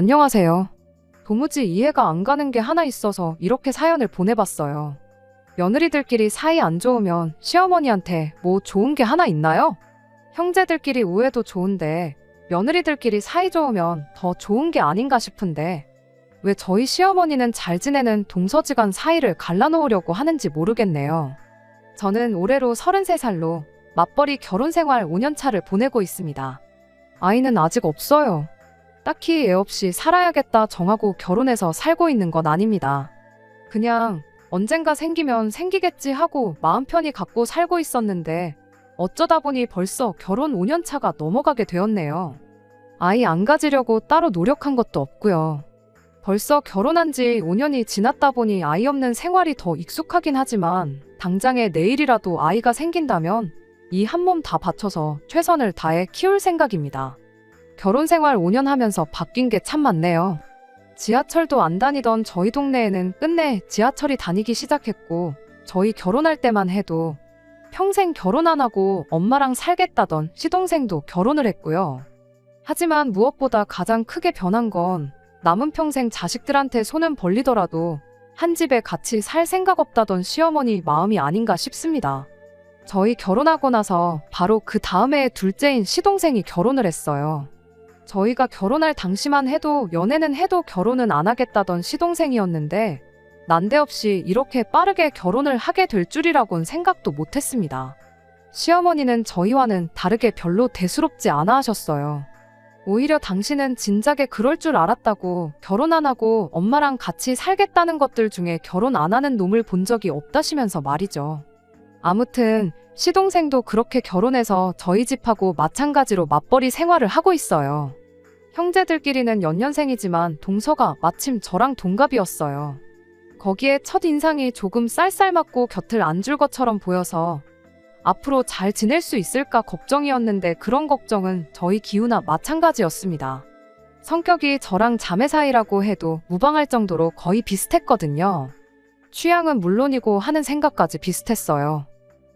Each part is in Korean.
안녕하세요. 도무지 이해가 안 가는 게 하나 있어서 이렇게 사연을 보내봤어요. 며느리들끼리 사이 안 좋으면 시어머니한테 뭐 좋은 게 하나 있나요? 형제들끼리 우애도 좋은데 며느리들끼리 사이 좋으면 더 좋은 게 아닌가 싶은데 왜 저희 시어머니는 잘 지내는 동서지간 사이를 갈라놓으려고 하는지 모르겠네요. 저는 올해로 33살로 맞벌이 결혼 생활 5년차를 보내고 있습니다. 아이는 아직 없어요. 딱히 애 없이 살아야겠다 정하고 결혼해서 살고 있는 건 아닙니다. 그냥 언젠가 생기면 생기겠지 하고 마음 편히 갖고 살고 있었는데 어쩌다 보니 벌써 결혼 5년차가 넘어가게 되었네요. 아이 안 가지려고 따로 노력한 것도 없고요. 벌써 결혼한 지 5년이 지났다 보니 아이 없는 생활이 더 익숙하긴 하지만 당장에 내일이라도 아이가 생긴다면 이 한 몸 다 바쳐서 최선을 다해 키울 생각입니다. 결혼 생활 5년 하면서 바뀐 게 참 많네요. 지하철도 안 다니던 저희 동네에는 끝내 지하철이 다니기 시작했고 저희 결혼할 때만 해도 평생 결혼 안 하고 엄마랑 살겠다던 시동생도 결혼을 했고요. 하지만 무엇보다 가장 크게 변한 건 남은 평생 자식들한테 손은 벌리더라도 한 집에 같이 살 생각 없다던 시어머니 마음이 아닌가 싶습니다. 저희 결혼하고 나서 바로 그 다음 해에 둘째인 시동생이 결혼을 했어요. 저희가 결혼할 당시만 해도 연애는 해도 결혼은 안 하겠다던 시동생이었는데 난데없이 이렇게 빠르게 결혼을 하게 될 줄이라곤 생각도 못했습니다. 시어머니는 저희와는 다르게 별로 대수롭지 않아 하셨어요. 오히려 당신은 진작에 그럴 줄 알았다고 결혼 안 하고 엄마랑 같이 살겠다는 것들 중에 결혼 안 하는 놈을 본 적이 없다시면서 말이죠. 아무튼 시동생도 그렇게 결혼해서 저희 집하고 마찬가지로 맞벌이 생활을 하고 있어요. 형제들끼리는 연년생이지만 동서가 마침 저랑 동갑이었어요. 거기에 첫인상이 조금 쌀쌀맞고 곁을 안 줄 것처럼 보여서 앞으로 잘 지낼 수 있을까 걱정이었는데 그런 걱정은 저희 기우나 마찬가지였습니다. 성격이 저랑 자매 사이라고 해도 무방할 정도로 거의 비슷했거든요. 취향은 물론이고 하는 생각까지 비슷했어요.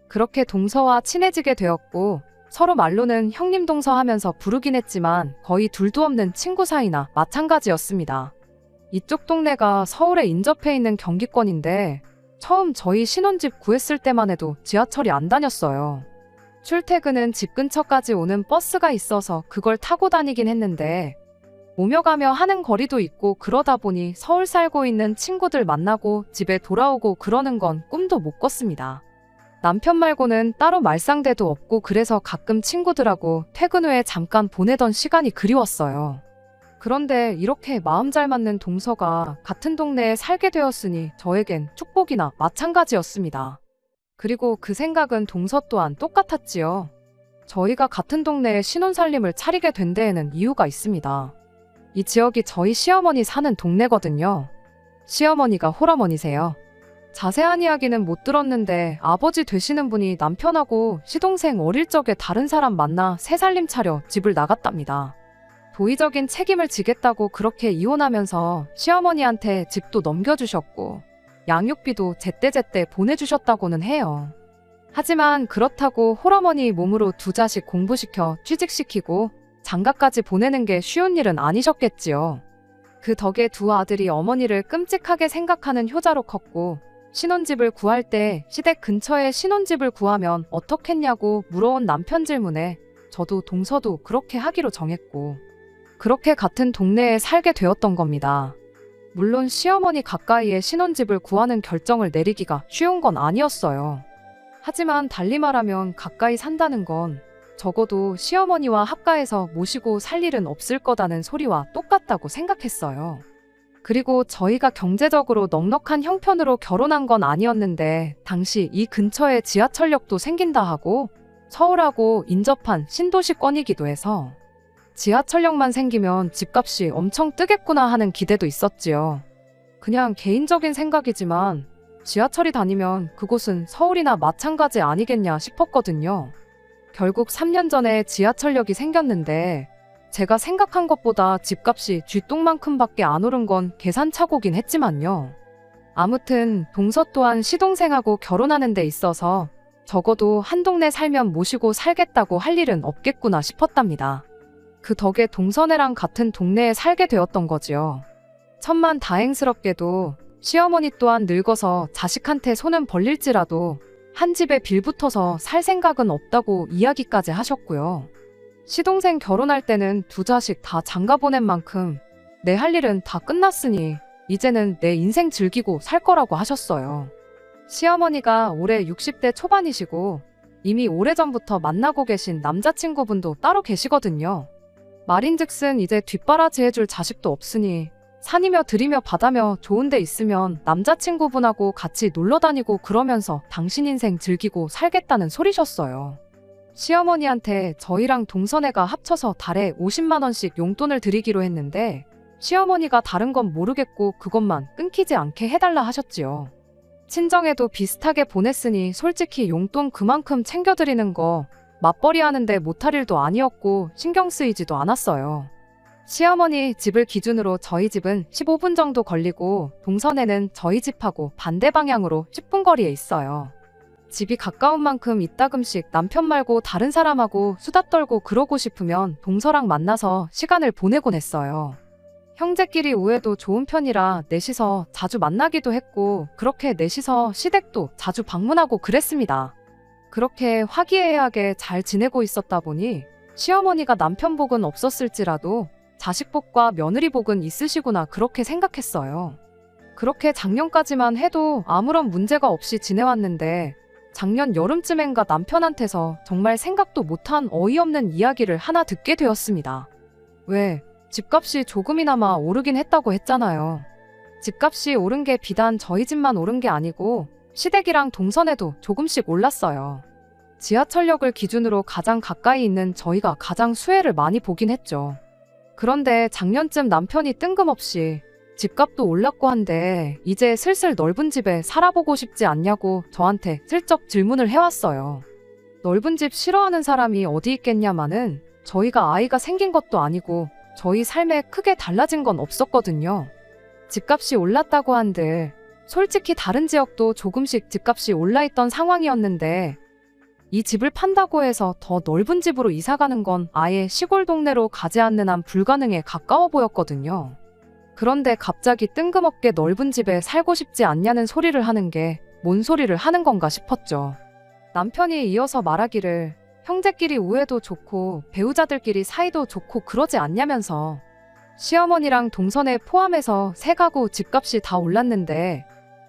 그렇게 동서와 친해지게 되었고 서로 말로는 형님 동서 하면서 부르긴 했지만 거의 둘도 없는 친구 사이나 마찬가지였습니다. 이쪽 동네가 서울에 인접해 있는 경기권인데 처음 저희 신혼집 구했을 때만 해도 지하철이 안 다녔어요. 출퇴근은 집 근처까지 오는 버스가 있어서 그걸 타고 다니긴 했는데 오며 가며 하는 거리도 있고 그러다 보니 서울 살고 있는 친구들 만나고 집에 돌아오고 그러는 건 꿈도 못 꿨습니다. 남편 말고는 따로 말상대도 없고 그래서 가끔 친구들하고 퇴근 후에 잠깐 보내던 시간이 그리웠어요. 그런데 이렇게 마음 잘 맞는 동서가 같은 동네에 살게 되었으니 저에겐 축복이나 마찬가지였습니다. 그리고 그 생각은 동서 또한 똑같았지요. 저희가 같은 동네에 신혼살림을 차리게 된 데에는 이유가 있습니다. 이 지역이 저희 시어머니 사는 동네거든요. 시어머니가 홀어머니세요. 자세한 이야기는 못 들었는데 아버지 되시는 분이 남편하고 시동생 어릴 적에 다른 사람 만나 새 살림 차려 집을 나갔답니다. 도의적인 책임을 지겠다고 그렇게 이혼하면서 시어머니한테 집도 넘겨주셨고 양육비도 제때제때 보내주셨다고는 해요. 하지만 그렇다고 홀어머니 몸으로 두 자식 공부시켜 취직시키고 장가까지 보내는 게 쉬운 일은 아니셨겠지요. 그 덕에 두 아들이 어머니를 끔찍하게 생각하는 효자로 컸고 신혼집을 구할 때 시댁 근처에 신혼집을 구하면 어떻겠냐고 물어온 남편 질문에 저도 동서도 그렇게 하기로 정했고 그렇게 같은 동네에 살게 되었던 겁니다. 물론 시어머니 가까이에 신혼집을 구하는 결정을 내리기가 쉬운 건 아니었어요. 하지만 달리 말하면 가까이 산다는 건 적어도 시어머니와 합가해서 모시고 살 일은 없을 거다는 소리와 똑같다고 생각했어요. 그리고 저희가 경제적으로 넉넉한 형편으로 결혼한 건 아니었는데 당시 이 근처에 지하철역도 생긴다 하고 서울하고 인접한 신도시권이기도 해서 지하철역만 생기면 집값이 엄청 뜨겠구나 하는 기대도 있었지요. 그냥 개인적인 생각이지만 지하철이 다니면 그곳은 서울이나 마찬가지 아니겠냐 싶었거든요. 결국 3년 전에 지하철역이 생겼는데 제가 생각한 것보다 집값이 쥐똥만큼밖에 안 오른 건 계산착오긴 했지만요. 아무튼 동서 또한 시동생하고 결혼하는 데 있어서 적어도 한 동네 살면 모시고 살겠다고 할 일은 없겠구나 싶었답니다. 그 덕에 동선애랑 같은 동네에 살게 되었던 거지요. 천만 다행스럽게도 시어머니 또한 늙어서 자식한테 손은 벌릴지라도 한 집에 빌붙어서 살 생각은 없다고 이야기까지 하셨고요. 시동생 결혼할 때는 두 자식 다 장가 보낸 만큼 내 할 일은 다 끝났으니 이제는 내 인생 즐기고 살 거라고 하셨어요. 시어머니가 올해 60대 초반이시고 이미 오래전부터 만나고 계신 남자친구분도 따로 계시거든요. 말인즉슨 이제 뒷바라지 해줄 자식도 없으니 산이며 들이며 바다며 좋은 데 있으면 남자친구분하고 같이 놀러 다니고 그러면서 당신 인생 즐기고 살겠다는 소리셨어요. 시어머니한테 저희랑 동선애가 합쳐서 달에 50만 원씩 용돈을 드리기로 했는데 시어머니가 다른 건 모르겠고 그것만 끊기지 않게 해달라 하셨지요. 친정에도 비슷하게 보냈으니 솔직히 용돈 그만큼 챙겨드리는 거 맞벌이 하는데 못할 일도 아니었고 신경 쓰이지도 않았어요. 시어머니 집을 기준으로 저희 집은 15분 정도 걸리고 동선에는 저희 집하고 반대 방향으로 10분 거리에 있어요. 집이 가까운 만큼 이따금씩 남편 말고 다른 사람하고 수다 떨고 그러고 싶으면 동서랑 만나서 시간을 보내곤 했어요. 형제끼리 우애도 좋은 편이라 넷이서 자주 만나기도 했고 그렇게 넷이서 시댁도 자주 방문하고 그랬습니다. 그렇게 화기애애하게 잘 지내고 있었다 보니 시어머니가 남편 복은 없었을지라도 자식 복과 며느리 복은 있으시구나 그렇게 생각했어요. 그렇게 작년까지만 해도 아무런 문제가 없이 지내왔는데 작년 여름쯤엔가 남편한테서 정말 생각도 못한 어이없는 이야기를 하나 듣게 되었습니다. 왜? 집값이 조금이나마 오르긴 했다고 했잖아요. 집값이 오른 게 비단 저희 집만 오른 게 아니고 시댁이랑 동선에도 조금씩 올랐어요. 지하철역을 기준으로 가장 가까이 있는 저희가 가장 수혜를 많이 보긴 했죠. 그런데 작년쯤 남편이 뜬금없이 집값도 올랐고 한데 이제 슬슬 넓은 집에 살아보고 싶지 않냐고 저한테 슬쩍 질문을 해왔어요. 넓은 집 싫어하는 사람이 어디 있겠냐마는 저희가 아이가 생긴 것도 아니고 저희 삶에 크게 달라진 건 없었거든요. 집값이 올랐다고 한들 솔직히 다른 지역도 조금씩 집값이 올라있던 상황이었는데 이 집을 판다고 해서 더 넓은 집으로 이사가는 건 아예 시골 동네로 가지 않는 한 불가능에 가까워 보였거든요. 그런데 갑자기 뜬금없게 넓은 집에 살고 싶지 않냐는 소리를 하는 게 뭔 소리를 하는 건가 싶었죠. 남편이 이어서 말하기를 형제끼리 우애도 좋고 배우자들끼리 사이도 좋고 그러지 않냐면서 시어머니랑 동선에 포함해서 세 가구 집값이 다 올랐는데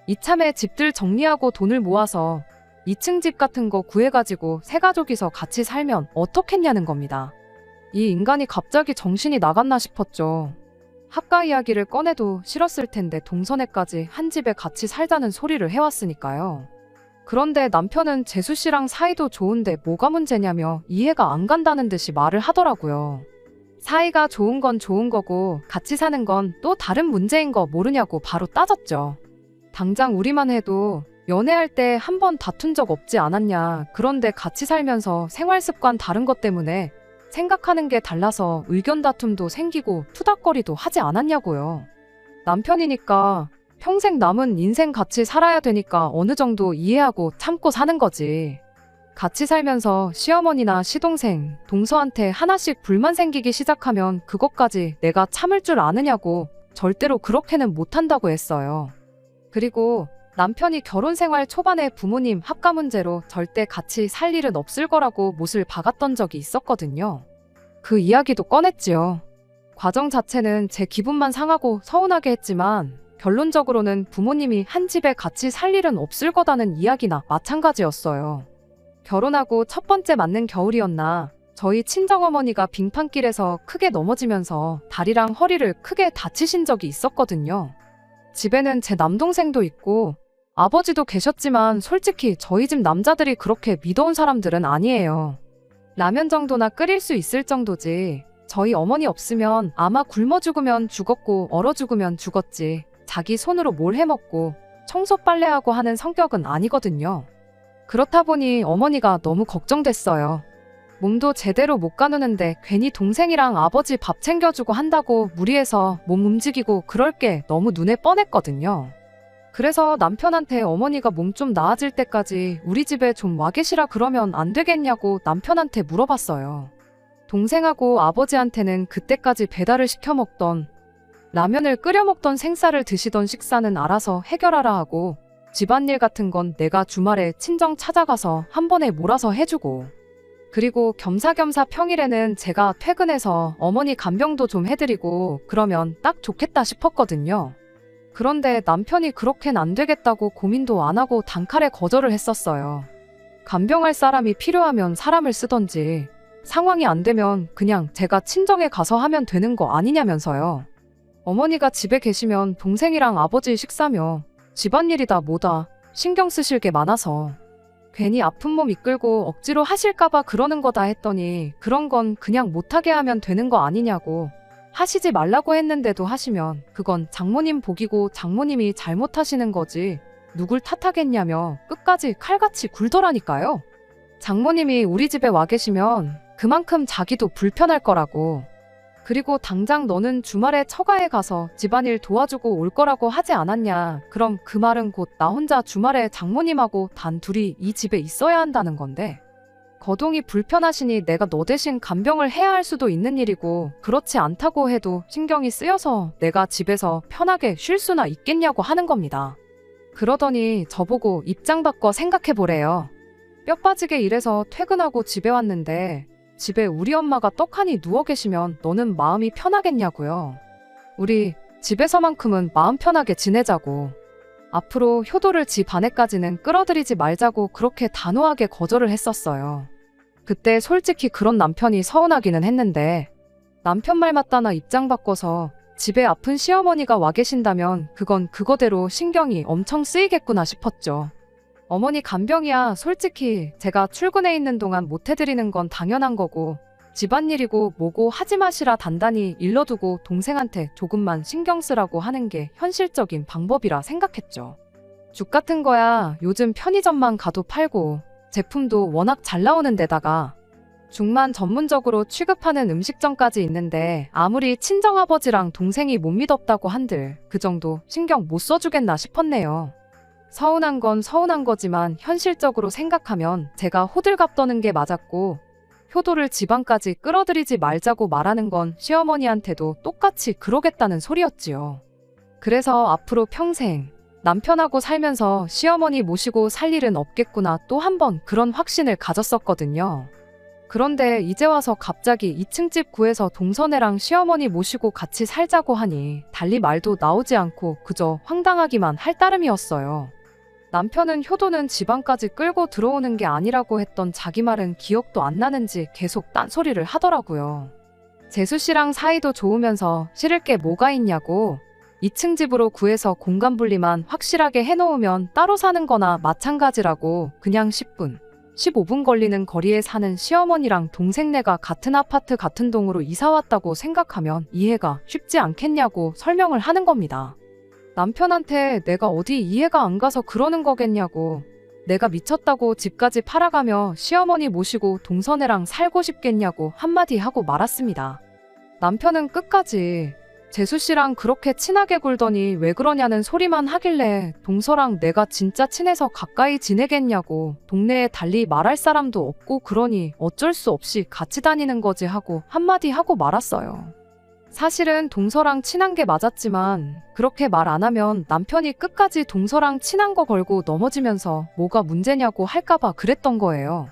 이참에 집들 정리하고 돈을 모아서 2층 집 같은 거 구해가지고 세 가족이서 같이 살면 어떻겠냐는 겁니다. 이 인간이 갑자기 정신이 나갔나 싶었죠. 학가 이야기를 꺼내도 싫었을 텐데 동선에까지 한 집에 같이 살자는 소리를 해왔으니까요. 그런데 남편은 재수 씨랑 사이도 좋은데 뭐가 문제냐며 이해가 안 간다는 듯이 말을 하더라고요. 사이가 좋은 건 좋은 거고 같이 사는 건 또 다른 문제인 거 모르냐고 바로 따졌죠. 당장 우리만 해도 연애할 때 한 번 다툰 적 없지 않았냐. 그런데 같이 살면서 생활 습관 다른 것 때문에 생각하는 게 달라서 의견 다툼도 생기고 투닥거리도 하지 않았냐고요. 남편이니까 평생 남은 인생 같이 살아야 되니까 어느 정도 이해하고 참고 사는 거지. 같이 살면서 시어머니나 시동생, 동서한테 하나씩 불만 생기기 시작하면 그것까지 내가 참을 줄 아느냐고 절대로 그렇게는 못한다고 했어요. 그리고 남편이 결혼 생활 초반에 부모님 합가 문제로 절대 같이 살 일은 없을 거라고 못을 박았던 적이 있었거든요. 그 이야기도 꺼냈지요. 과정 자체는 제 기분만 상하고 서운하게 했지만 결론적으로는 부모님이 한 집에 같이 살 일은 없을 거다는 이야기나 마찬가지였어요. 결혼하고 첫 번째 맞는 겨울이었나 저희 친정어머니가 빙판길에서 크게 넘어지면서 다리랑 허리를 크게 다치신 적이 있었거든요. 집에는 제 남동생도 있고 아버지도 계셨지만 솔직히 저희 집 남자들이 그렇게 믿어온 사람들은 아니에요. 라면 정도나 끓일 수 있을 정도지 저희 어머니 없으면 아마 굶어 죽으면 죽었고 얼어 죽으면 죽었지 자기 손으로 뭘 해먹고 청소 빨래하고 하는 성격은 아니거든요. 그렇다 보니 어머니가 너무 걱정됐어요. 몸도 제대로 못 가누는데 괜히 동생이랑 아버지 밥 챙겨주고 한다고 무리해서 몸 움직이고 그럴 게 너무 눈에 뻔했거든요. 그래서 남편한테 어머니가 몸 좀 나아질 때까지 우리 집에 좀 와 계시라 그러면 안 되겠냐고 남편한테 물어봤어요. 동생하고 아버지한테는 그때까지 배달을 시켜 먹던 라면을 끓여 먹던 생쌀을 드시던 식사는 알아서 해결하라 하고 집안일 같은 건 내가 주말에 친정 찾아가서 한 번에 몰아서 해주고 그리고 겸사겸사 평일에는 제가 퇴근해서 어머니 간병도 좀 해드리고 그러면 딱 좋겠다 싶었거든요. 그런데 남편이 그렇게는 안 되겠다고 고민도 안 하고 단칼에 거절을 했었어요. 간병할 사람이 필요하면 사람을 쓰던지 상황이 안 되면 그냥 제가 친정에 가서 하면 되는 거 아니냐면서요. 어머니가 집에 계시면 동생이랑 아버지 식사며 집안일이다 뭐다 신경 쓰실 게 많아서 괜히 아픈 몸 이끌고 억지로 하실까봐 그러는 거다 했더니 그런 건 그냥 못하게 하면 되는 거 아니냐고 하시지 말라고 했는데도 하시면 그건 장모님 복이고 장모님이 잘못하시는 거지 누굴 탓하겠냐며 끝까지 칼같이 굴더라니까요. 장모님이 우리 집에 와 계시면 그만큼 자기도 불편할 거라고. 그리고 당장 너는 주말에 처가에 가서 집안일 도와주고 올 거라고 하지 않았냐. 그럼 그 말은 곧 나 혼자 주말에 장모님하고 단 둘이 이 집에 있어야 한다는 건데. 거동이 불편하시니 내가 너 대신 간병을 해야 할 수도 있는 일이고 그렇지 않다고 해도 신경이 쓰여서 내가 집에서 편하게 쉴 수나 있겠냐고 하는 겁니다. 그러더니 저보고 입장 바꿔 생각해보래요. 뼈 빠지게 일해서 퇴근하고 집에 왔는데 집에 우리 엄마가 떡하니 누워 계시면 너는 마음이 편하겠냐고요. 우리 집에서만큼은 마음 편하게 지내자고. 앞으로 효도를 집 안에까지는 끌어들이지 말자고 그렇게 단호하게 거절을 했었어요. 그때 솔직히 그런 남편이 서운하기는 했는데 남편 말 맞다나 입장 바꿔서 집에 아픈 시어머니가 와 계신다면 그건 그거대로 신경이 엄청 쓰이겠구나 싶었죠. 어머니 간병이야 솔직히 제가 출근해 있는 동안 못 해드리는 건 당연한 거고 집안일이고 뭐고 하지 마시라 단단히 일러두고 동생한테 조금만 신경 쓰라고 하는 게 현실적인 방법이라 생각했죠. 죽 같은 거야 요즘 편의점만 가도 팔고 제품도 워낙 잘 나오는 데다가 죽만 전문적으로 취급하는 음식점까지 있는데 아무리 친정아버지랑 동생이 못 믿었다고 한들 그 정도 신경 못 써주겠나 싶었네요. 서운한 건 서운한 거지만 현실적으로 생각하면 제가 호들갑 떠는 게 맞았고 효도를 집안까지 끌어들이지 말자고 말하는 건 시어머니한테도 똑같이 그러겠다는 소리였지요. 그래서 앞으로 평생 남편하고 살면서 시어머니 모시고 살 일은 없겠구나 또 한 번 그런 확신을 가졌었거든요. 그런데 이제 와서 갑자기 2층 집 구해서 동서네랑 시어머니 모시고 같이 살자고 하니 달리 말도 나오지 않고 그저 황당하기만 할 따름이었어요. 남편은 효도는 집안까지 끌고 들어오는 게 아니라고 했던 자기 말은 기억도 안 나는지 계속 딴소리를 하더라고요. 재수 씨랑 사이도 좋으면서 싫을 게 뭐가 있냐고 2층 집으로 구해서 공간 분리만 확실하게 해놓으면 따로 사는 거나 마찬가지라고 그냥 10분, 15분 걸리는 거리에 사는 시어머니랑 동생네가 같은 아파트 같은 동으로 이사 왔다고 생각하면 이해가 쉽지 않겠냐고 설명을 하는 겁니다. 남편한테 내가 어디 이해가 안 가서 그러는 거겠냐고 내가 미쳤다고 집까지 팔아가며 시어머니 모시고 동서네랑 살고 싶겠냐고 한마디 하고 말았습니다. 남편은 끝까지 재수 씨랑 그렇게 친하게 굴더니 왜 그러냐는 소리만 하길래 동서랑 내가 진짜 친해서 가까이 지내겠냐고 동네에 달리 말할 사람도 없고 그러니 어쩔 수 없이 같이 다니는 거지 하고 한마디 하고 말았어요. 사실은 동서랑 친한 게 맞았지만 그렇게 말 안 하면 남편이 끝까지 동서랑 친한 거 걸고 넘어지면서 뭐가 문제냐고 할까봐 그랬던 거예요.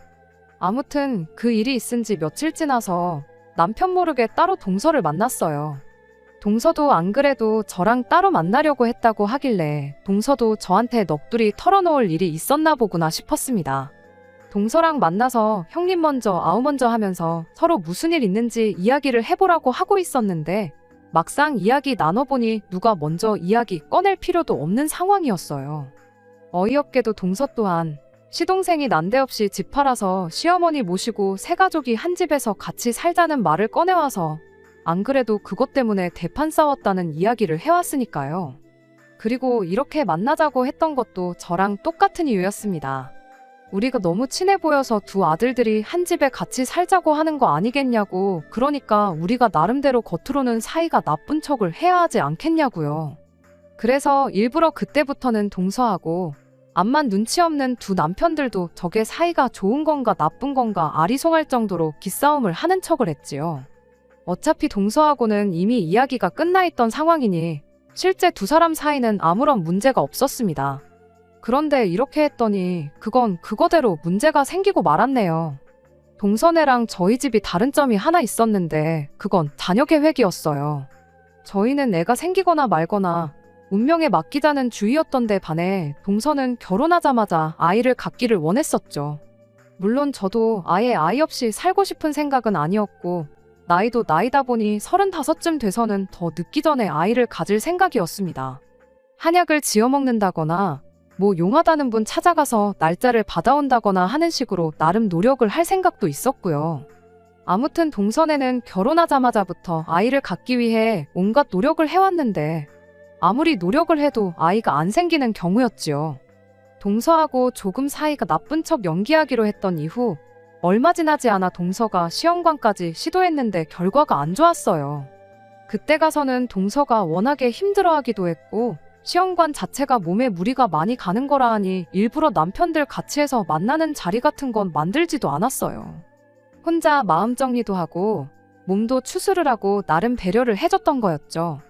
아무튼 그 일이 있은 지 며칠 지나서 남편 모르게 따로 동서를 만났어요. 동서도 안 그래도 저랑 따로 만나려고 했다고 하길래 동서도 저한테 넋두리 털어놓을 일이 있었나 보구나 싶었습니다. 동서랑 만나서 형님 먼저 아우 먼저 하면서 서로 무슨 일 있는지 이야기를 해보라고 하고 있었는데 막상 이야기 나눠보니 누가 먼저 이야기 꺼낼 필요도 없는 상황이었어요. 어이없게도 동서 또한 시동생이 난데없이 집 팔아서 시어머니 모시고 세 가족이 한 집에서 같이 살자는 말을 꺼내와서 안 그래도 그것 때문에 대판 싸웠다는 이야기를 해왔으니까요. 그리고 이렇게 만나자고 했던 것도 저랑 똑같은 이유였습니다. 우리가 너무 친해 보여서 두 아들들이 한 집에 같이 살자고 하는 거 아니겠냐고 그러니까 우리가 나름대로 겉으로는 사이가 나쁜 척을 해야 하지 않겠냐고요. 그래서 일부러 그때부터는 동서하고 암만 눈치 없는 두 남편들도 저게 사이가 좋은 건가 나쁜 건가 아리송할 정도로 기싸움을 하는 척을 했지요. 어차피 동서하고는 이미 이야기가 끝나 있던 상황이니 실제 두 사람 사이는 아무런 문제가 없었습니다. 그런데 이렇게 했더니 그건 그거대로 문제가 생기고 말았네요. 동서네랑 저희 집이 다른 점이 하나 있었는데 그건 자녀 계획이었어요. 저희는 애가 생기거나 말거나 운명에 맡기자는 주의였던데 반해 동서는 결혼하자마자 아이를 갖기를 원했었죠. 물론 저도 아예 아이 없이 살고 싶은 생각은 아니었고 나이도 나이다 보니 35쯤 돼서는 더 늦기 전에 아이를 가질 생각이었습니다. 한약을 지어 먹는다거나 뭐 용하다는 분 찾아가서 날짜를 받아온다거나 하는 식으로 나름 노력을 할 생각도 있었고요. 아무튼 동선에는 결혼하자마자부터 아이를 갖기 위해 온갖 노력을 해왔는데 아무리 노력을 해도 아이가 안 생기는 경우였지요. 동서하고 조금 사이가 나쁜 척 연기하기로 했던 이후 얼마 지나지 않아 동서가 시험관까지 시도했는데 결과가 안 좋았어요. 그때 가서는 동서가 워낙에 힘들어하기도 했고 시험관 자체가 몸에 무리가 많이 가는 거라 하니 일부러 남편들 같이 해서 만나는 자리 같은 건 만들지도 않았어요. 혼자 마음 정리도 하고 몸도 추스를 하고 나름 배려를 해줬던 거였죠.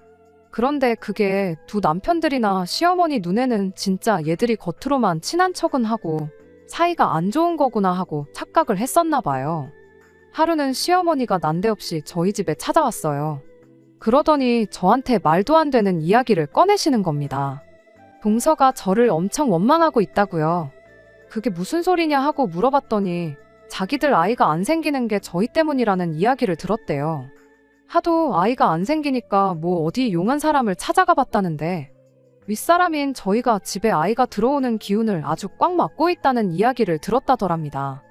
그런데 그게 두 남편들이나 시어머니 눈에는 진짜 얘들이 겉으로만 친한 척은 하고 사이가 안 좋은 거구나 하고 착각을 했었나 봐요. 하루는 시어머니가 난데없이 저희 집에 찾아왔어요. 그러더니 저한테 말도 안 되는 이야기를 꺼내시는 겁니다. 동서가 저를 엄청 원망하고 있다고요. 그게 무슨 소리냐 하고 물어봤더니 자기들 아이가 안 생기는 게 저희 때문이라는 이야기를 들었대요. 하도 아이가 안 생기니까 뭐 어디 용한 사람을 찾아가 봤다는데 윗사람인 저희가 집에 아이가 들어오는 기운을 아주 꽉 막고 있다는 이야기를 들었다더랍니다.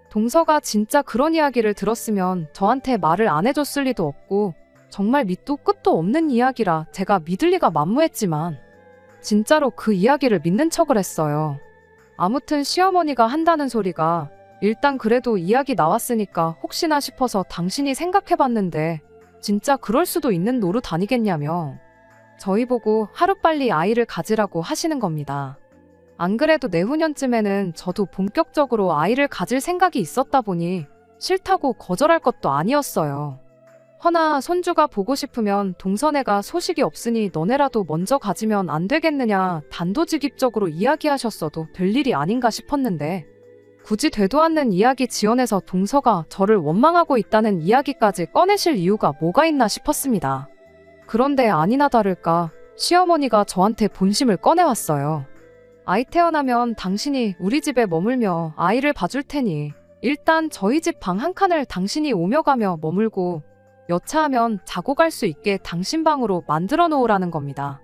동서가 진짜 그런 이야기를 들었으면 저한테 말을 안 해줬을 리도 없고 정말 밑도 끝도 없는 이야기라 제가 믿을 리가 만무했지만 진짜로 그 이야기를 믿는 척을 했어요. 아무튼 시어머니가 한다는 소리가 일단 그래도 이야기 나왔으니까 혹시나 싶어서 당신이 생각해봤는데 진짜 그럴 수도 있는 노릇 아니겠냐며 저희 보고 하루빨리 아이를 가지라고 하시는 겁니다. 안 그래도 내후년쯤에는 저도 본격적으로 아이를 가질 생각이 있었다 보니 싫다고 거절할 것도 아니었어요. 허나 손주가 보고 싶으면 동서네가 소식이 없으니 너네라도 먼저 가지면 안 되겠느냐 단도직입적으로 이야기하셨어도 될 일이 아닌가 싶었는데 굳이 되도 않는 이야기 지어내서 동서가 저를 원망하고 있다는 이야기까지 꺼내실 이유가 뭐가 있나 싶었습니다. 그런데 아니나 다를까 시어머니가 저한테 본심을 꺼내왔어요. 아이 태어나면 당신이 우리 집에 머물며 아이를 봐줄 테니 일단 저희 집 방 한 칸을 당신이 오며 가며 머물고 여차하면 자고 갈 수 있게 당신 방으로 만들어 놓으라는 겁니다.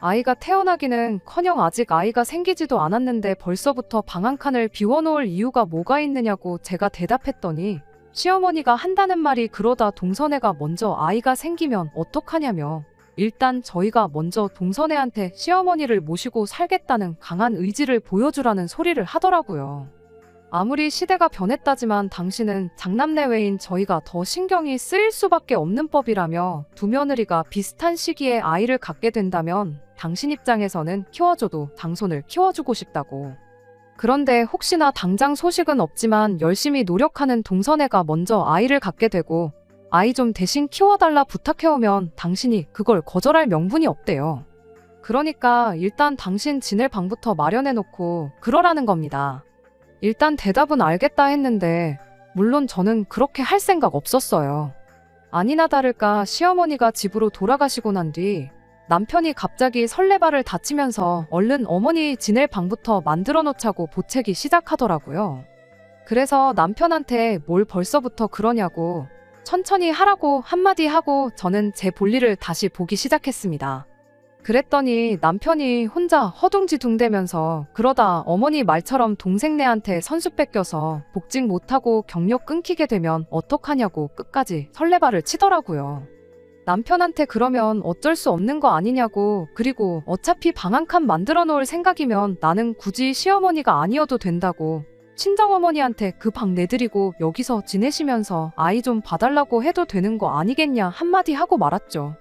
아이가 태어나기는커녕 아직 아이가 생기지도 않았는데 벌써부터 방 한 칸을 비워놓을 이유가 뭐가 있느냐고 제가 대답했더니 시어머니가 한다는 말이 그러다 동서네가 먼저 아이가 생기면 어떡하냐며 일단 저희가 먼저 동서네한테 시어머니를 모시고 살겠다는 강한 의지를 보여주라는 소리를 하더라고요. 아무리 시대가 변했다지만 당신은 장남내외인 저희가 더 신경이 쓰일 수밖에 없는 법이라며 두 며느리가 비슷한 시기에 아이를 갖게 된다면 당신 입장에서는 키워줘도 장손을 키워주고 싶다고. 그런데 혹시나 당장 소식은 없지만 열심히 노력하는 동서네가 먼저 아이를 갖게 되고 아이 좀 대신 키워달라 부탁해오면 당신이 그걸 거절할 명분이 없대요. 그러니까 일단 당신 지낼 방부터 마련해놓고 그러라는 겁니다. 일단 대답은 알겠다 했는데 물론 저는 그렇게 할 생각 없었어요. 아니나 다를까 시어머니가 집으로 돌아가시고 난 뒤 남편이 갑자기 설레발을 다치면서 얼른 어머니 지낼 방부터 만들어 놓자고 보채기 시작하더라고요. 그래서 남편한테 뭘 벌써부터 그러냐고 천천히 하라고 한마디 하고 저는 제 볼일을 다시 보기 시작했습니다. 그랬더니 남편이 혼자 허둥지둥대면서 그러다 어머니 말처럼 동생네한테 선수 뺏겨서 복직 못하고 경력 끊기게 되면 어떡하냐고 끝까지 설레발을 치더라고요. 남편한테 그러면 어쩔 수 없는 거 아니냐고 그리고 어차피 방 한 칸 만들어 놓을 생각이면 나는 굳이 시어머니가 아니어도 된다고 친정어머니한테 그 방 내드리고 여기서 지내시면서 아이 좀 봐달라고 해도 되는 거 아니겠냐 한마디 하고 말았죠.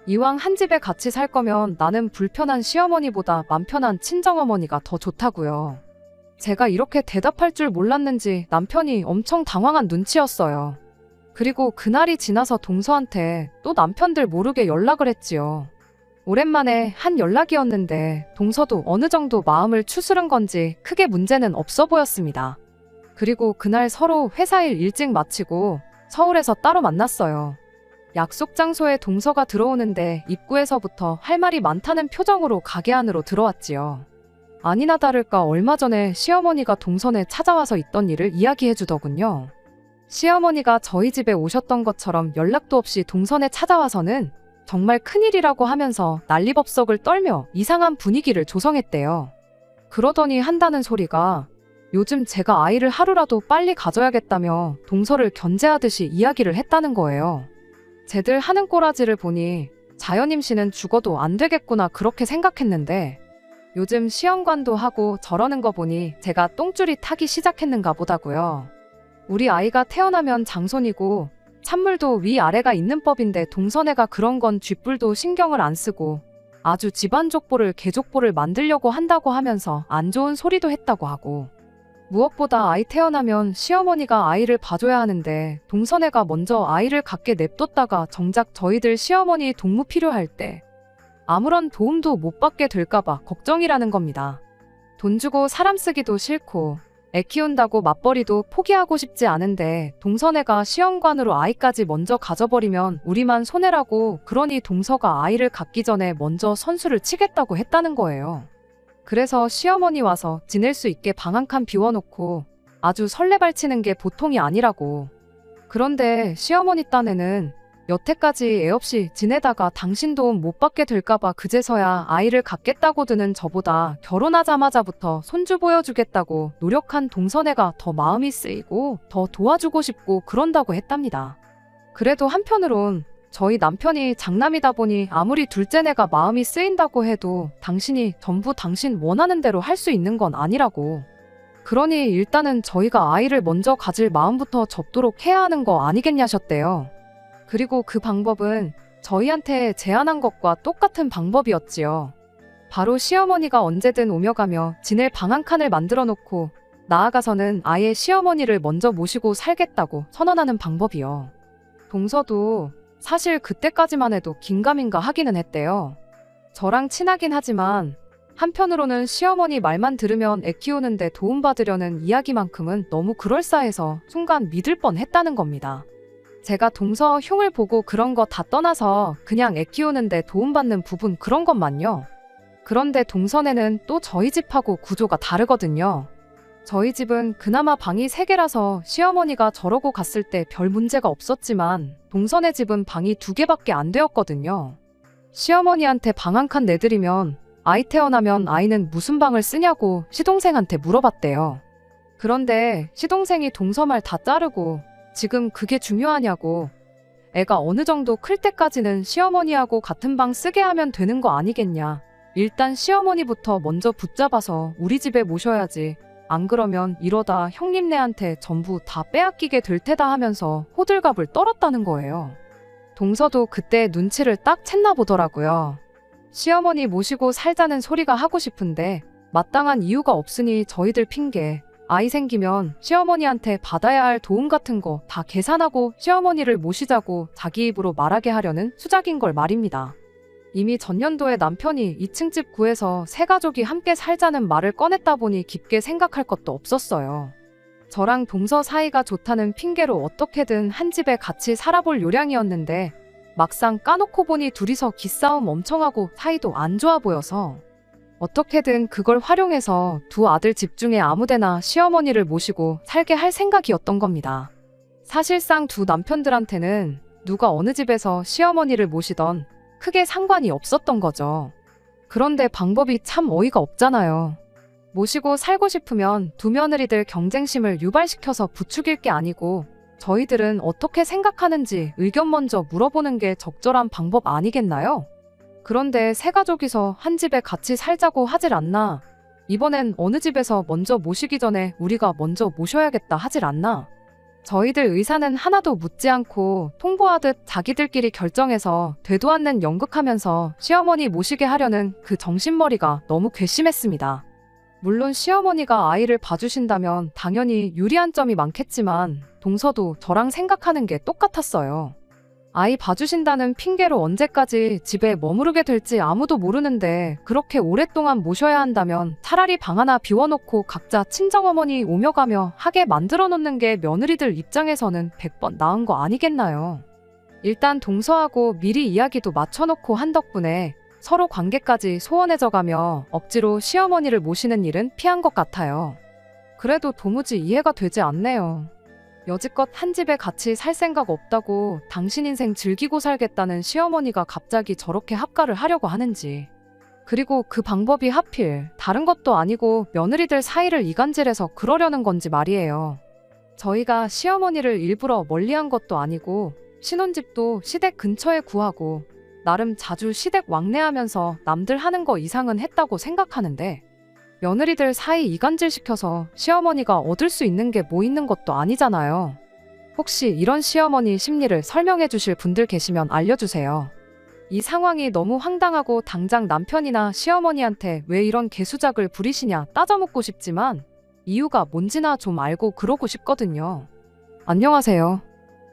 이왕 한 집에 같이 살 거면 나는 불편한 시어머니보다 맘 편한 친정어머니가 더 좋다고요. 제가 이렇게 대답할 줄 몰랐는지 남편이 엄청 당황한 눈치였어요. 그리고 그날이 지나서 동서한테 또 남편들 모르게 연락을 했지요. 오랜만에 한 연락이었는데 동서도 어느 정도 마음을 추스른 건지 크게 문제는 없어 보였습니다. 그리고 그날 서로 회사 일 일찍 마치고 서울에서 따로 만났어요. 약속 장소에 동서가 들어오는데 입구에서부터 할 말이 많다는 표정으로 가게 안으로 들어왔지요. 아니나 다를까 얼마 전에 시어머니가 동선에 찾아와서 있던 일을 이야기해 주더군요. 시어머니가 저희 집에 오셨던 것처럼 연락도 없이 동선에 찾아와서는 정말 큰일이라고 하면서 난리법석을 떨며 이상한 분위기를 조성했대요. 그러더니 한다는 소리가 요즘 제가 아이를 하루라도 빨리 가져야겠다며 동서를 견제하듯이 이야기를 했다는 거예요. 쟤들 하는 꼬라지를 보니 자연임 씨는 죽어도 안 되겠구나 그렇게 생각했는데 요즘 시험관도 하고 저러는 거 보니 제가 똥줄이 타기 시작했는가 보다고요. 우리 아이가 태어나면 장손이고 찬물도 위아래가 있는 법인데 동선애가 그런 건 쥐뿔도 신경을 안 쓰고 아주 집안 족보를 개족보를 만들려고 한다고 하면서 안 좋은 소리도 했다고 하고 무엇보다 아이 태어나면 시어머니가 아이를 봐줘야 하는데 동선애가 먼저 아이를 갖게 냅뒀다가 정작 저희들 시어머니 동무 필요할 때 아무런 도움도 못 받게 될까봐 걱정이라는 겁니다. 돈 주고 사람 쓰기도 싫고 애 키운다고 맞벌이도 포기하고 싶지 않은데 동선애가 시험관으로 아이까지 먼저 가져버리면 우리만 손해라고 그러니 동서가 아이를 갖기 전에 먼저 선수를 치겠다고 했다는 거예요. 그래서 시어머니 와서 지낼 수 있게 방 한 칸 비워놓고 아주 설레발치는 게 보통이 아니라고. 그런데 시어머니 딴에는 여태까지 애 없이 지내다가 당신 도움 못 받게 될까봐 그제서야 아이를 갖겠다고 드는 저보다 결혼하자마자부터 손주 보여주겠다고 노력한 동선애가 더 마음이 쓰이고 더 도와주고 싶고 그런다고 했답니다. 그래도 한편으론 저희 남편이 장남이다 보니 아무리 둘째네가 마음이 쓰인다고 해도 당신이 전부 당신 원하는 대로 할 수 있는 건 아니라고. 그러니 일단은 저희가 아이를 먼저 가질 마음부터 접도록 해야 하는 거 아니겠냐셨대요. 그리고 그 방법은 저희한테 제안한 것과 똑같은 방법이었지요. 바로 시어머니가 언제든 오며 가며 지낼 방 한 칸을 만들어 놓고 나아가서는 아예 시어머니를 먼저 모시고 살겠다고 선언하는 방법이요. 동서도 사실 그때까지만 해도 긴가민가 하기는 했대요. 저랑 친하긴 하지만 한편으로는 시어머니 말만 들으면 애 키우는데 도움받으려는 이야기만큼은 너무 그럴싸해서 순간 믿을 뻔했다는 겁니다. 제가 동서 흉을 보고 그런 거 다 떠나서 그냥 애 키우는데 도움받는 부분 그런 것만요. 그런데 동선에는 또 저희 집하고 구조가 다르거든요. 저희 집은 그나마 방이 3개라서 시어머니가 저러고 갔을 때 별 문제가 없었지만 동선의 집은 방이 2개밖에 안 되었거든요. 시어머니한테 방 한 칸 내드리면 아이 태어나면 아이는 무슨 방을 쓰냐고 시동생한테 물어봤대요. 그런데 시동생이 동서 말 다 자르고 지금 그게 중요하냐고 애가 어느 정도 클 때까지는 시어머니하고 같은 방 쓰게 하면 되는 거 아니겠냐. 일단 시어머니부터 먼저 붙잡아서 우리 집에 모셔야지. 안 그러면 이러다 형님네한테 전부 다 빼앗기게 될 테다 하면서 호들갑을 떨었다는 거예요. 동서도 그때 눈치를 딱 챘나 보더라고요. 시어머니 모시고 살자는 소리가 하고 싶은데 마땅한 이유가 없으니 저희들 핑계 아이 생기면 시어머니한테 받아야 할 도움 같은 거 다 계산하고 시어머니를 모시자고 자기 입으로 말하게 하려는 수작인 걸 말입니다. 이미 전년도에 남편이 2층 집 구해서 세 가족이 함께 살자는 말을 꺼냈다 보니 깊게 생각할 것도 없었어요. 저랑 동서 사이가 좋다는 핑계로 어떻게든 한 집에 같이 살아볼 요량이었는데 막상 까놓고 보니 둘이서 기싸움 엄청 하고 사이도 안 좋아 보여서 어떻게든 그걸 활용해서 두 아들 집 중에 아무데나 시어머니를 모시고 살게 할 생각이었던 겁니다. 사실상 두 남편들한테는 누가 어느 집에서 시어머니를 모시던 크게 상관이 없었던 거죠. 그런데 방법이 참 어이가 없잖아요. 모시고 살고 싶으면 두 며느리들 경쟁심을 유발시켜서 부추길 게 아니고 저희들은 어떻게 생각하는지 의견 먼저 물어보는 게 적절한 방법 아니겠나요? 그런데 세 가족이서 한 집에 같이 살자고 하질 않나? 이번엔 어느 집에서 먼저 모시기 전에 우리가 먼저 모셔야겠다 하질 않나? 저희들 의사는 하나도 묻지 않고 통보하듯 자기들끼리 결정해서 되도 않는 연극하면서 시어머니 모시게 하려는 그 정신머리가 너무 괘씸했습니다. 물론 시어머니가 아이를 봐주신다면 당연히 유리한 점이 많겠지만 동서도 저랑 생각하는 게 똑같았어요. 아이 봐주신다는 핑계로 언제까지 집에 머무르게 될지 아무도 모르는데 그렇게 오랫동안 모셔야 한다면 차라리 방 하나 비워놓고 각자 친정어머니 오며 가며 하게 만들어 놓는 게 며느리들 입장에서는 100번 나은 거 아니겠나요? 일단 동서하고 미리 이야기도 맞춰놓고 한 덕분에 서로 관계까지 소원해져가며 억지로 시어머니를 모시는 일은 피한 것 같아요. 그래도 도무지 이해가 되지 않네요. 여지껏 한 집에 같이 살 생각 없다고 당신 인생 즐기고 살겠다는 시어머니가 갑자기 저렇게 합가를 하려고 하는지. 그리고 그 방법이 하필 다른 것도 아니고 며느리들 사이를 이간질해서 그러려는 건지 말이에요. 저희가 시어머니를 일부러 멀리한 것도 아니고 신혼집도 시댁 근처에 구하고 나름 자주 시댁 왕래하면서 남들 하는 거 이상은 했다고 생각하는데 며느리들 사이 이간질시켜서 시어머니가 얻을 수 있는 게 뭐 있는 것도 아니잖아요. 혹시 이런 시어머니 심리를 설명해 주실 분들 계시면 알려주세요. 이 상황이 너무 황당하고 당장 남편이나 시어머니한테 왜 이런 개수작을 부리시냐 따져묻고 싶지만 이유가 뭔지나 좀 알고 그러고 싶거든요. 안녕하세요.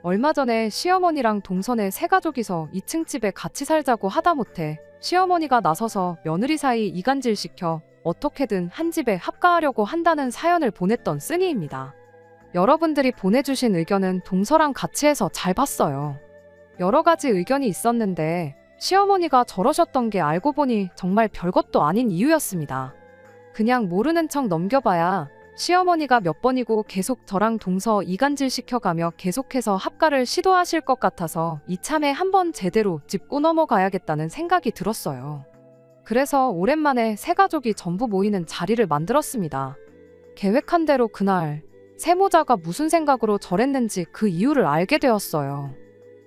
얼마 전에 시어머니랑 동선의 세 가족이서 2층 집에 같이 살자고 하다못해 시어머니가 나서서 며느리 사이 이간질시켜 어떻게든 한 집에 합가하려고 한다는 사연을 보냈던 쓰니입니다. 여러분들이 보내주신 의견은 동서랑 같이 해서 잘 봤어요. 여러 가지 의견이 있었는데 시어머니가 저러셨던 게 알고 보니 정말 별것도 아닌 이유였습니다. 그냥 모르는 척 넘겨봐야 시어머니가 몇 번이고 계속 저랑 동서 이간질 시켜가며 계속해서 합가를 시도하실 것 같아서 이참에 한번 제대로 짚고 넘어가야겠다는 생각이 들었어요. 그래서 오랜만에 세 가족이 전부 모이는 자리를 만들었습니다. 계획한 대로 그날 세모자가 무슨 생각으로 저랬는지 그 이유를 알게 되었어요.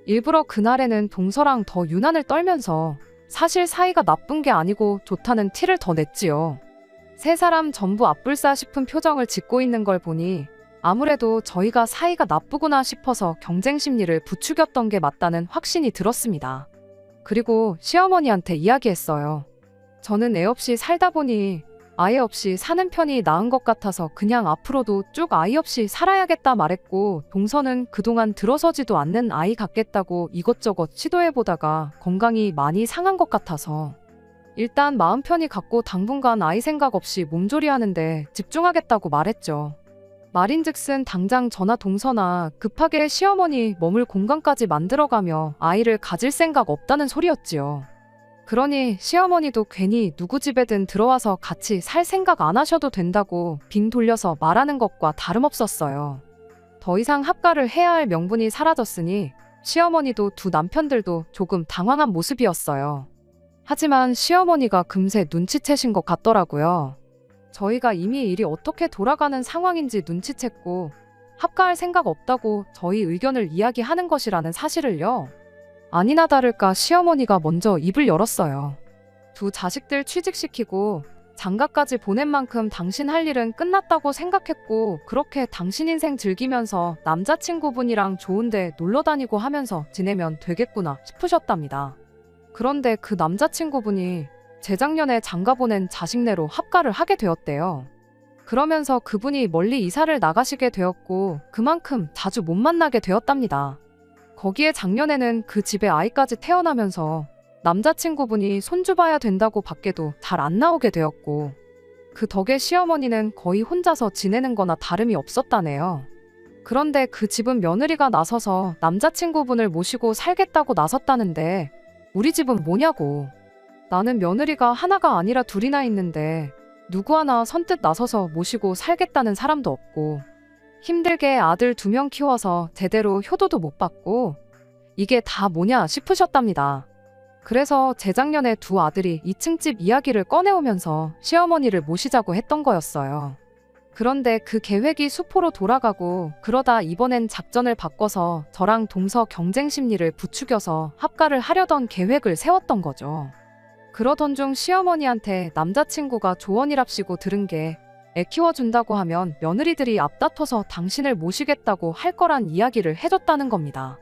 일부러 그날에는 동서랑 더 유난을 떨면서 사실 사이가 나쁜 게 아니고 좋다는 티를 더 냈지요. 세 사람 전부 앞불싸 싶은 표정을 짓고 있는 걸 보니 아무래도 저희가 사이가 나쁘구나 싶어서 경쟁 심리를 부추겼던 게 맞다는 확신이 들었습니다. 그리고 시어머니한테 이야기했어요. 저는 애 없이 살다 보니 아예 없이 사는 편이 나은 것 같아서 그냥 앞으로도 쭉 아이 없이 살아야겠다 말했고 동서는 그동안 들어서지도 않는 아이 갖겠다고 이것저것 시도해보다가 건강이 많이 상한 것 같아서 일단 마음 편히 갖고 당분간 아이 생각 없이 몸조리하는데 집중하겠다고 말했죠. 말인즉슨 당장 저나 동서나 급하게 시어머니 머물 공간까지 만들어가며 아이를 가질 생각 없다는 소리였지요. 그러니 시어머니도 괜히 누구 집에든 들어와서 같이 살 생각 안 하셔도 된다고 빙 돌려서 말하는 것과 다름없었어요. 더 이상 합가를 해야 할 명분이 사라졌으니 시어머니도 두 남편들도 조금 당황한 모습이었어요. 하지만 시어머니가 금세 눈치채신 것 같더라고요. 저희가 이미 일이 어떻게 돌아가는 상황인지 눈치챘고 합가할 생각 없다고 저희 의견을 이야기하는 것이라는 사실을요. 아니나 다를까 시어머니가 먼저 입을 열었어요. 두 자식들 취직시키고 장가까지 보낸 만큼 당신 할 일은 끝났다고 생각했고 그렇게 당신 인생 즐기면서 남자친구분이랑 좋은데 놀러 다니고 하면서 지내면 되겠구나 싶으셨답니다. 그런데 그 남자친구분이 재작년에 장가 보낸 자식네로 합가를 하게 되었대요. 그러면서 그분이 멀리 이사를 나가시게 되었고 그만큼 자주 못 만나게 되었답니다. 거기에 작년에는 그 집에 아이까지 태어나면서 남자친구분이 손주 봐야 된다고 밖에도 잘 안 나오게 되었고 그 덕에 시어머니는 거의 혼자서 지내는 거나 다름이 없었다네요. 그런데 그 집은 며느리가 나서서 남자친구분을 모시고 살겠다고 나섰다는데 우리 집은 뭐냐고. 나는 며느리가 하나가 아니라 둘이나 있는데 누구 하나 선뜻 나서서 모시고 살겠다는 사람도 없고 힘들게 아들 2명 키워서 제대로 효도도 못 받고 이게 다 뭐냐 싶으셨답니다. 그래서 재작년에 두 아들이 2층 집 이야기를 꺼내오면서 시어머니를 모시자고 했던 거였어요. 그런데 그 계획이 수포로 돌아가고 그러다 이번엔 작전을 바꿔서 저랑 동서 경쟁 심리를 부추겨서 합가를 하려던 계획을 세웠던 거죠. 그러던 중 시어머니한테 남자친구가 조언이랍시고 들은 게 애 키워준다고 하면 며느리들이 앞다퉈서 당신을 모시겠다고 할 거란 이야기를 해줬다는 겁니다.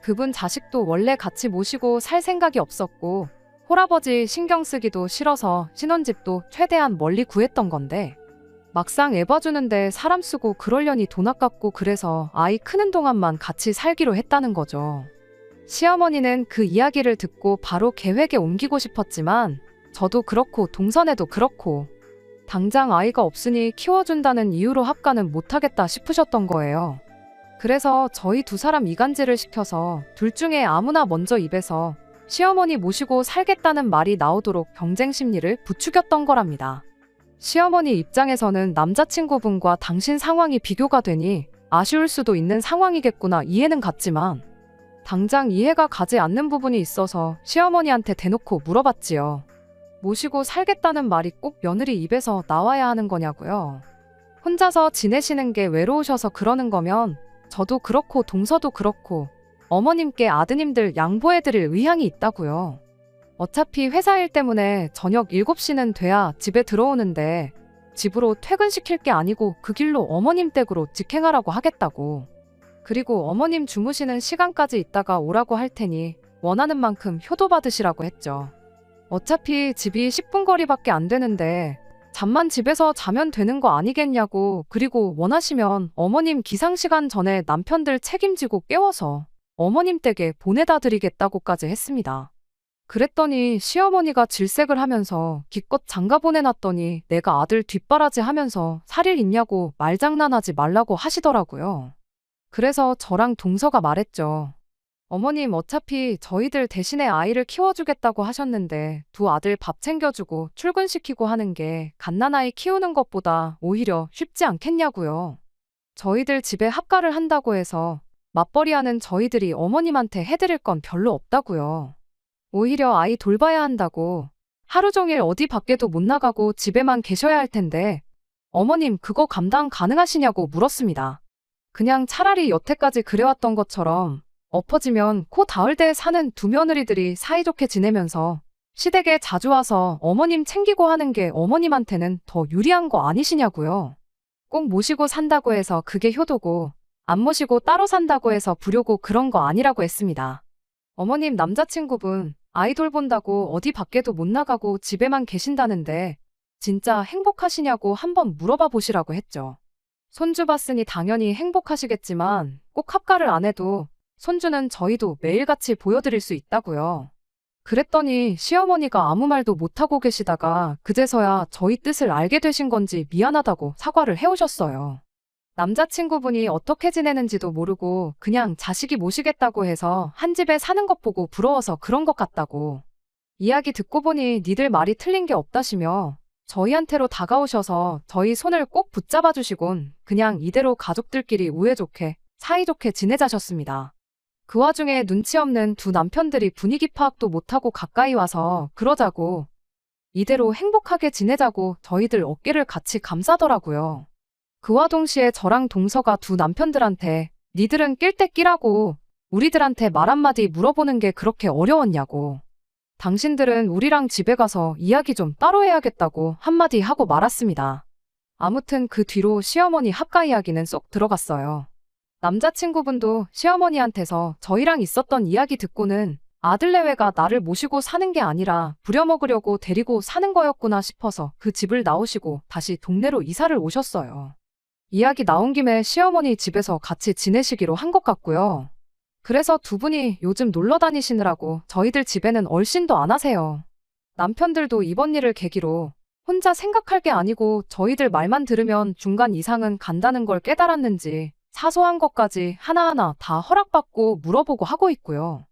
그분 자식도 원래 같이 모시고 살 생각이 없었고 홀아버지 신경 쓰기도 싫어서 신혼집도 최대한 멀리 구했던 건데 막상 애 봐주는데 사람 쓰고 그러려니 돈 아깝고 그래서 아이 크는 동안만 같이 살기로 했다는 거죠. 시어머니는 그 이야기를 듣고 바로 계획에 옮기고 싶었지만 저도 그렇고 동선에도 그렇고 당장 아이가 없으니 키워준다는 이유로 합가는 못하겠다 싶으셨던 거예요. 그래서 저희 두 사람 이간질을 시켜서 둘 중에 아무나 먼저 입에서 시어머니 모시고 살겠다는 말이 나오도록 경쟁 심리를 부추겼던 거랍니다. 시어머니 입장에서는 남자친구분과 당신 상황이 비교가 되니 아쉬울 수도 있는 상황이겠구나 이해는 갔지만 당장 이해가 가지 않는 부분이 있어서 시어머니한테 대놓고 물어봤지요. 모시고 살겠다는 말이 꼭 며느리 입에서 나와야 하는 거냐고요. 혼자서 지내시는 게 외로우셔서 그러는 거면 저도 그렇고 동서도 그렇고 어머님께 아드님들 양보해드릴 의향이 있다고요. 어차피 회사 일 때문에 저녁 7시는 돼야 집에 들어오는데 집으로 퇴근시킬 게 아니고 그 길로 어머님 댁으로 직행하라고 하겠다고. 그리고 어머님 주무시는 시간까지 있다가 오라고 할 테니 원하는 만큼 효도 받으시라고 했죠. 어차피 집이 10분 거리밖에 안 되는데 잠만 집에서 자면 되는 거 아니겠냐고. 그리고 원하시면 어머님 기상시간 전에 남편들 책임지고 깨워서 어머님 댁에 보내다 드리겠다고까지 했습니다. 그랬더니 시어머니가 질색을 하면서 기껏 장가 보내놨더니 내가 아들 뒷바라지 하면서 살일 있냐고 말장난하지 말라고 하시더라고요. 그래서 저랑 동서가 말했죠. 어머님 어차피 저희들 대신에 아이를 키워주겠다고 하셨는데 두 아들 밥 챙겨주고 출근시키고 하는 게 갓난아이 키우는 것보다 오히려 쉽지 않겠냐고요. 저희들 집에 합가를 한다고 해서 맞벌이하는 저희들이 어머님한테 해드릴 건 별로 없다고요. 오히려 아이 돌봐야 한다고 하루 종일 어디 밖에도 못 나가고 집에만 계셔야 할 텐데 어머님 그거 감당 가능하시냐고 물었습니다. 그냥 차라리 여태까지 그래왔던 것처럼 엎어지면 코 닿을 데 사는 두 며느리들이 사이좋게 지내면서 시댁에 자주 와서 어머님 챙기고 하는 게 어머님한테는 더 유리한 거 아니시냐고요. 꼭 모시고 산다고 해서 그게 효도고 안 모시고 따로 산다고 해서 불효고 그런 거 아니라고 했습니다. 어머님 남자친구분 아이돌 본다고 어디 밖에도 못 나가고 집에만 계신다는데 진짜 행복하시냐고 한번 물어봐 보시라고 했죠. 손주 봤으니 당연히 행복하시겠지만 꼭 합가를 안 해도 손주는 저희도 매일같이 보여드릴 수 있다고요. 그랬더니 시어머니가 아무 말도 못하고 계시다가 그제서야 저희 뜻을 알게 되신 건지 미안하다고 사과를 해오셨어요. 남자친구분이 어떻게 지내는지도 모르고 그냥 자식이 모시겠다고 해서 한 집에 사는 것 보고 부러워서 그런 것 같다고. 이야기 듣고 보니 니들 말이 틀린 게 없다시며 저희한테로 다가오셔서 저희 손을 꼭 붙잡아 주시곤 그냥 이대로 가족들끼리 우애 좋게 사이좋게 지내자셨습니다. 그 와중에 눈치 없는 두 남편들이 분위기 파악도 못하고 가까이 와서 그러자고 이대로 행복하게 지내자고 저희들 어깨를 같이 감싸더라고요. 그와 동시에 저랑 동서가 두 남편들한테 니들은 낄 때 끼라고 우리들한테 말 한마디 물어보는 게 그렇게 어려웠냐고. 당신들은 우리랑 집에 가서 이야기 좀 따로 해야겠다고 한마디 하고 말았습니다. 아무튼 그 뒤로 시어머니 합가 이야기는 쏙 들어갔어요. 남자친구분도 시어머니한테서 저희랑 있었던 이야기 듣고는 아들내외가 나를 모시고 사는 게 아니라 부려먹으려고 데리고 사는 거였구나 싶어서 그 집을 나오시고 다시 동네로 이사를 오셨어요. 이야기 나온 김에 시어머니 집에서 같이 지내시기로 한 것 같고요. 그래서 두 분이 요즘 놀러 다니시느라고 저희들 집에는 얼씬도 안 하세요. 남편들도 이번 일을 계기로 혼자 생각할 게 아니고 저희들 말만 들으면 중간 이상은 간다는 걸 깨달았는지 사소한 것까지 하나하나 다 허락받고 물어보고 하고 있고요.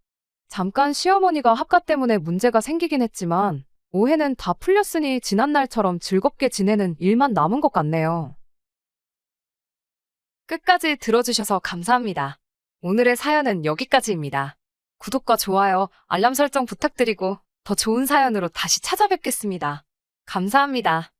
잠깐 시어머니가 합가 때문에 문제가 생기긴 했지만 오해는 다 풀렸으니 지난날처럼 즐겁게 지내는 일만 남은 것 같네요. 끝까지 들어주셔서 감사합니다. 오늘의 사연은 여기까지입니다. 구독과 좋아요, 알람 설정 부탁드리고 더 좋은 사연으로 다시 찾아뵙겠습니다. 감사합니다.